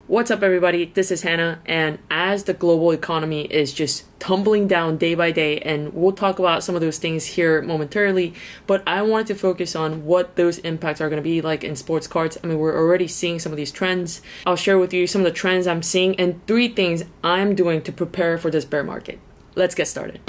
What's up, everybody? This is Hannah, and as the global economy is just tumbling down day by day, and we'll talk about some of those things here momentarily, but I wanted to focus on what those impacts are going to be like in sports cards. I mean, we're already seeing some of these trends. I'll share with you some of the trends I'm seeing and 3 things I'm doing to prepare for this bear market. Let's get started.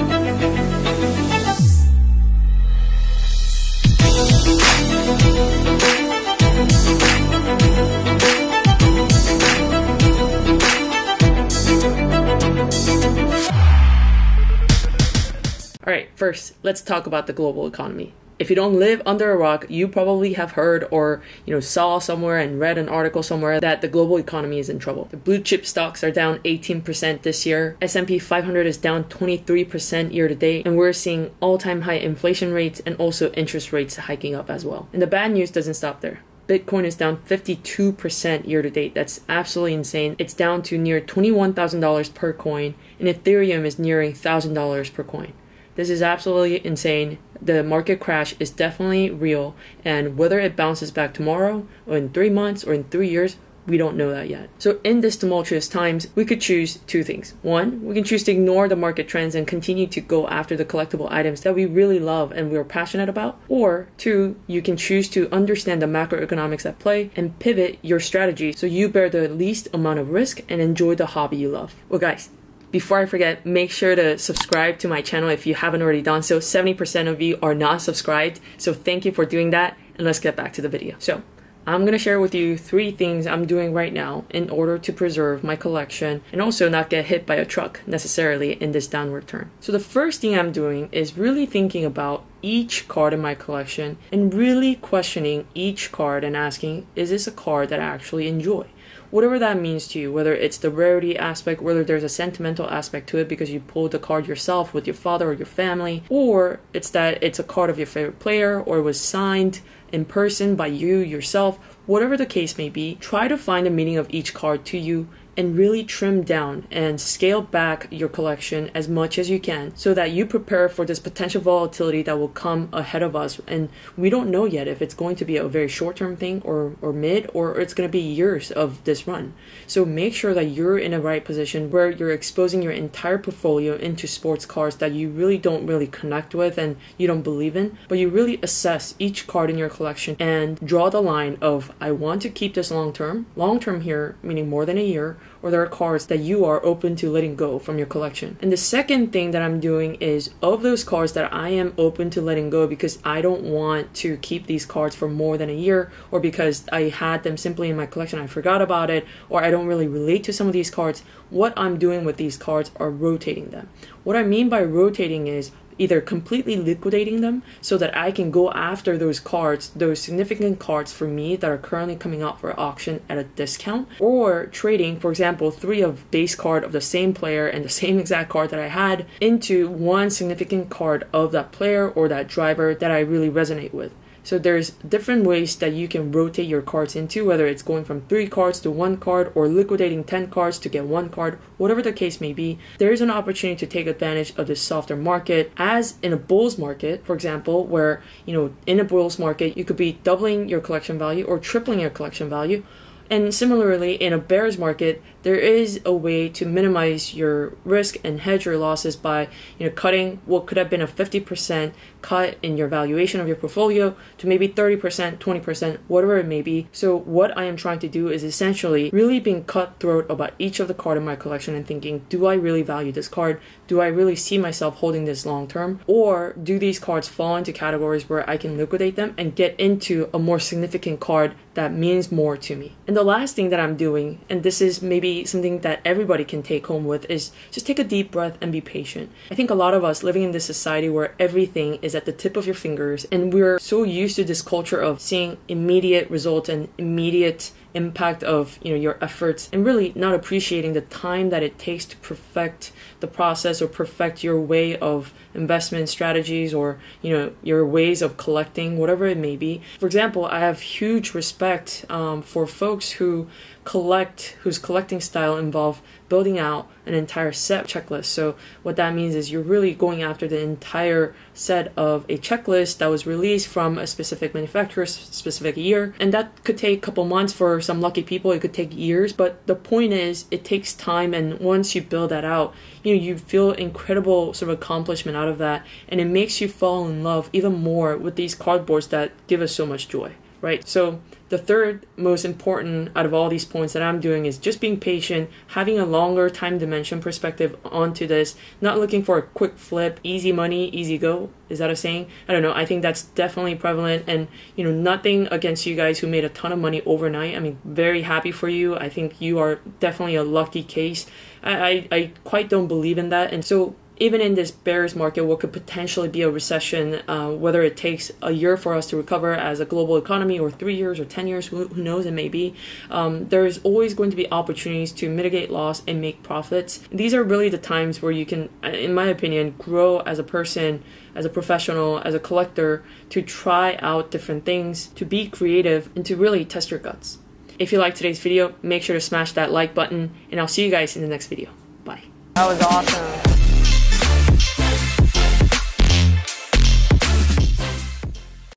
Alright, first, let's talk about the global economy. If you don't live under a rock, you probably have heard or saw somewhere and read an article somewhere that the global economy is in trouble. The blue chip stocks are down 18% this year. S&P 500 is down 23% year to date, and we're seeing all-time high inflation rates and also interest rates hiking up as well. And the bad news doesn't stop there. Bitcoin is down 52% year to date. That's absolutely insane. It's down to near $21,000 per coin, and Ethereum is nearing $1,000 per coin. This is absolutely insane. The market crash is definitely real, and whether it bounces back tomorrow or in 3 months or in 3 years, we don't know that yet. So in this tumultuous times, we could choose 2 things. 1, we can choose to ignore the market trends and continue to go after the collectible items that we really love and we're passionate about. Or 2, you can choose to understand the macroeconomics at play and pivot your strategy so you bear the least amount of risk and enjoy the hobby you love. Well, guys, before I forget, make sure to subscribe to my channel if you haven't already done so. 70% of you are not subscribed, so thank you for doing that, and let's get back to the video. So, I'm going to share with you 3 things I'm doing right now in order to preserve my collection and also not get hit by a truck necessarily in this downward turn. So the first thing I'm doing is really thinking about each card in my collection and really questioning each card and asking, is this a card that I actually enjoy? Whatever that means to you, whether it's the rarity aspect, whether there's a sentimental aspect to it because you pulled the card yourself with your father or your family, or it's that it's a card of your favorite player or it was signed in person by you yourself, whatever the case may be, try to find the meaning of each card to you and really trim down and scale back your collection as much as you can so that you prepare for this potential volatility that will come ahead of us. And we don't know yet if it's going to be a very short-term thing or mid, or it's going to be years of this run. So make sure that you're in a right position where you're exposing your entire portfolio into sports cards that you really don't connect with and you don't believe in, but you really assess each card in your collection and draw the line of, I want to keep this long-term here, meaning more than a year, or there are cards that you are open to letting go from your collection. And the second thing that I'm doing is, of those cards that I am open to letting go because I don't want to keep these cards for more than a year, or because I had them simply in my collection, I forgot about it, or I don't really relate to some of these cards, what I'm doing with these cards are rotating them. What I mean by rotating is either completely liquidating them so that I can go after those cards, those significant cards for me that are currently coming out for auction at a discount, or trading, for example, 3 of base card of the same player and the same exact card that I had into 1 significant card of that player or that driver that I really resonate with. So there's different ways that you can rotate your cards into, whether it's going from 3 cards to 1 card or liquidating 10 cards to get 1 card, whatever the case may be. There is an opportunity to take advantage of this softer market, as in a bull's market, for example, where, in a bull's market, you could be doubling your collection value or tripling your collection value. And similarly, in a bear's market, there is a way to minimize your risk and hedge your losses by, cutting what could have been a 50% cut in your valuation of your portfolio to maybe 30%, 20%, whatever it may be. So what I am trying to do is essentially really being cutthroat about each of the cards in my collection and thinking, do I really value this card? Do I really see myself holding this long term? Or do these cards fall into categories where I can liquidate them and get into a more significant card that means more to me? And the last thing that I'm doing, and this is maybe something that everybody can take home with, is just take a deep breath and be patient. I think a lot of us living in this society where everything is at the tip of your fingers, and we're so used to this culture of seeing immediate results and immediate impact of your efforts, and really not appreciating the time that it takes to perfect the process or perfect your way of investment strategies or your ways of collecting, whatever it may be. For example, I have huge respect for folks whose collecting style involve building out an entire set checklist. So what that means is you're really going after the entire set of a checklist that was released from a specific manufacturer, specific year. And that could take a couple months for some lucky people. It could take years. But the point is, it takes time. And once you build that out, you feel incredible sort of accomplishment out of that. And it makes you fall in love even more with these cardboards that give us so much joy, right? So the third most important out of all these points that I'm doing is just being patient, having a longer time dimension perspective onto this, not looking for a quick flip, easy money, easy go. Is that a saying? I don't know. I think that's definitely prevalent, and nothing against you guys who made a ton of money overnight. I mean, very happy for you. I think you are definitely a lucky case. I quite don't believe in that. And so even in this bearish market, what could potentially be a recession, whether it takes a year for us to recover as a global economy, or 3 years or 10 years, who knows, it may be, there's always going to be opportunities to mitigate loss and make profits. These are really the times where you can, in my opinion, grow as a person, as a professional, as a collector, to try out different things, to be creative, and to really test your guts. If you liked today's video, make sure to smash that like button, and I'll see you guys in the next video. Bye. That was awesome.